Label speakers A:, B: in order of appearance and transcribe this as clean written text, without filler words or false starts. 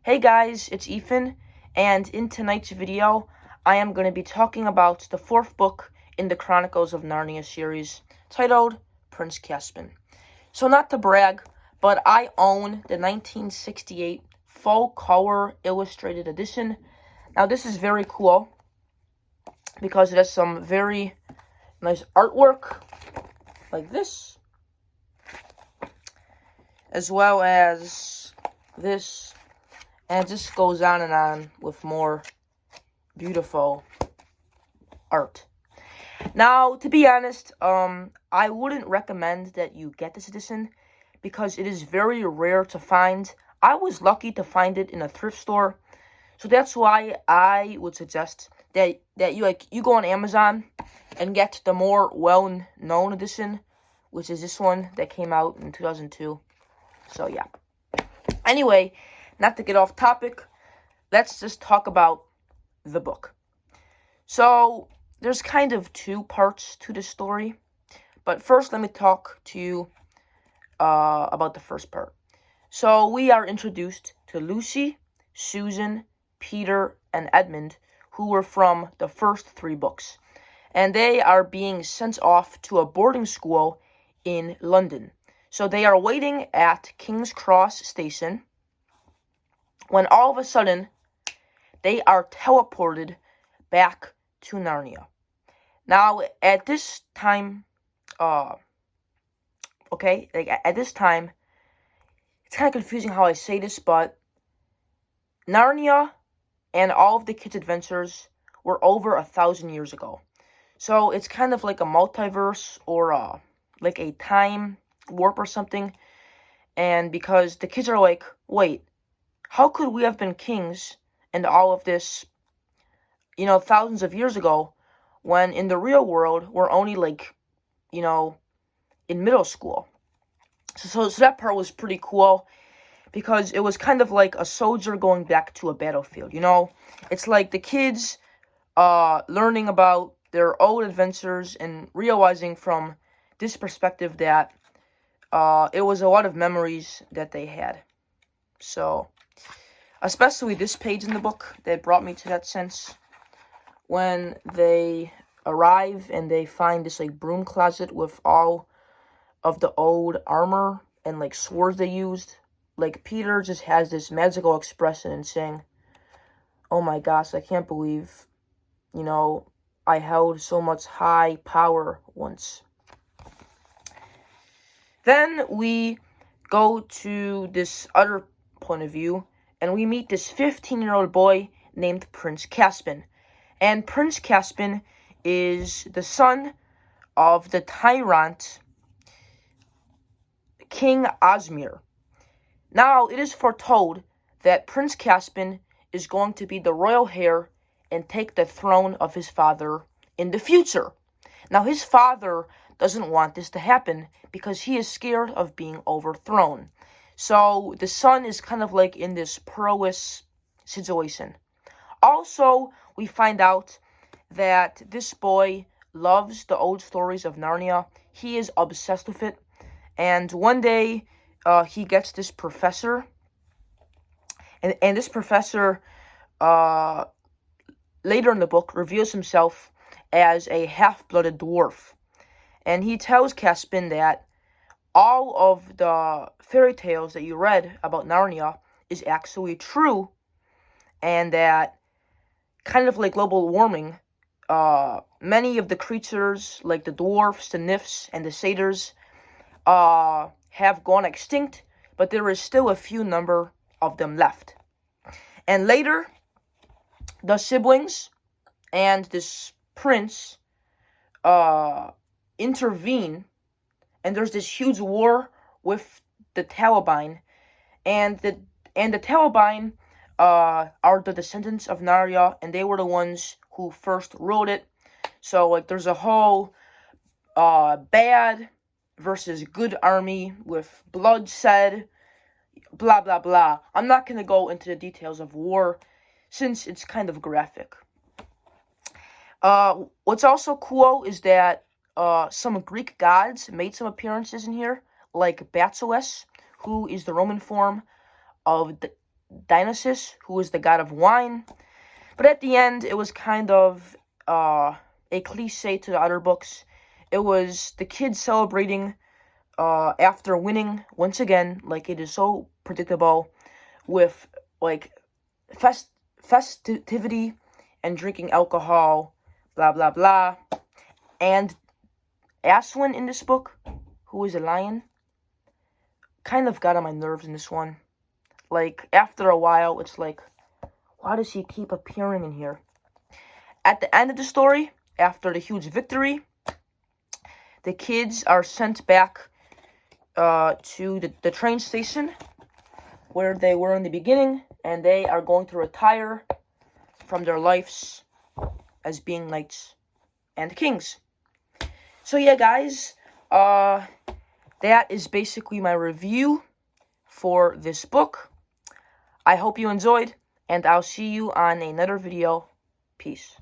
A: Hey guys, it's Ethan, and in tonight's video, I am going to be talking about the fourth book in the Chronicles of Narnia series, titled Prince Caspian. So not to brag, but I own the 1968 full-color illustrated edition. Now this is very cool, because it has some very nice artwork, like this, as well as this. And it just goes on and on with more beautiful art. Now, to be honest, I wouldn't recommend that you get this edition because it is very rare to find. I was lucky to find it in a thrift store, so that's why I would suggest that you go on Amazon and get the more well-known edition, which is this one that came out in 2002. So yeah. Anyway, not to get off topic, let's just talk about the book. So, there's kind of two parts to this story, but first let me talk to you about the first part. So, we are introduced to Lucy, Susan, Peter, and Edmund, who were from the first three books, and they are being sent off to a boarding school in London. So, they are waiting at King's Cross Station, when all of a sudden, they are teleported back to Narnia. Now, at this time, at this time, it's kind of confusing how I say this, but Narnia and all of the kids' adventures were over 1,000 years ago. So, it's kind of like a multiverse or like a time warp or something. And because the kids are like, wait, how could we have been kings and all of this, thousands of years ago, when in the real world, we're only in middle school? So that part was pretty cool, because it was kind of like a soldier going back to a battlefield, It's like the kids learning about their old adventures and realizing from this perspective that it was a lot of memories that they had. So, especially this page in the book that brought me to that sense, when they arrive and they find this broom closet with all of the old armor and swords they used. Peter just has this magical expression and saying, oh my gosh, I can't believe, I held so much high power once. Then we go to this other point of view, and we meet this 15-year-old boy named Prince Caspian. And Prince Caspian is the son of the tyrant King Osmir. Now, it is foretold that Prince Caspian is going to be the royal heir and take the throne of his father in the future. Now, his father doesn't want this to happen because he is scared of being overthrown. So, the son is kind of in this perilous situation. Also, we find out that this boy loves the old stories of Narnia. He is obsessed with it. And one day, he gets this professor. And this professor, later in the book, reveals himself as a half-blooded dwarf. And he tells Caspian that all of the fairy tales that you read about Narnia is actually true, and that, kind of like global warming, many of the creatures, like the dwarfs, the nymphs, and the satyrs, have gone extinct, but there is still a few number of them left. And later, the siblings and this prince intervene, and there's this huge war with the Taliban, and the Taliban are the descendants of Narnia, and they were the ones who first ruled it. So there's a whole bad versus good army with bloodshed, blah blah blah. I'm not gonna go into the details of war since it's kind of graphic. What's also cool is that some Greek gods made some appearances in here, like Bacillus, who is the Roman form of Dionysus, who is the god of wine. But at the end, it was kind of a cliche to the other books. It was the kids celebrating after winning once again, like it is so predictable, with like festivity and drinking alcohol, blah blah blah. And Aswin in this book, who is a lion, kind of got on my nerves in this one. Like, after a while, it's like, why does he keep appearing in here? At the end of the story, after the huge victory, the kids are sent back to the train station where they were in the beginning, and they are going to retire from their lives as being knights and kings. So yeah, guys, that is basically my review for this book. I hope you enjoyed, and I'll see you on another video. Peace.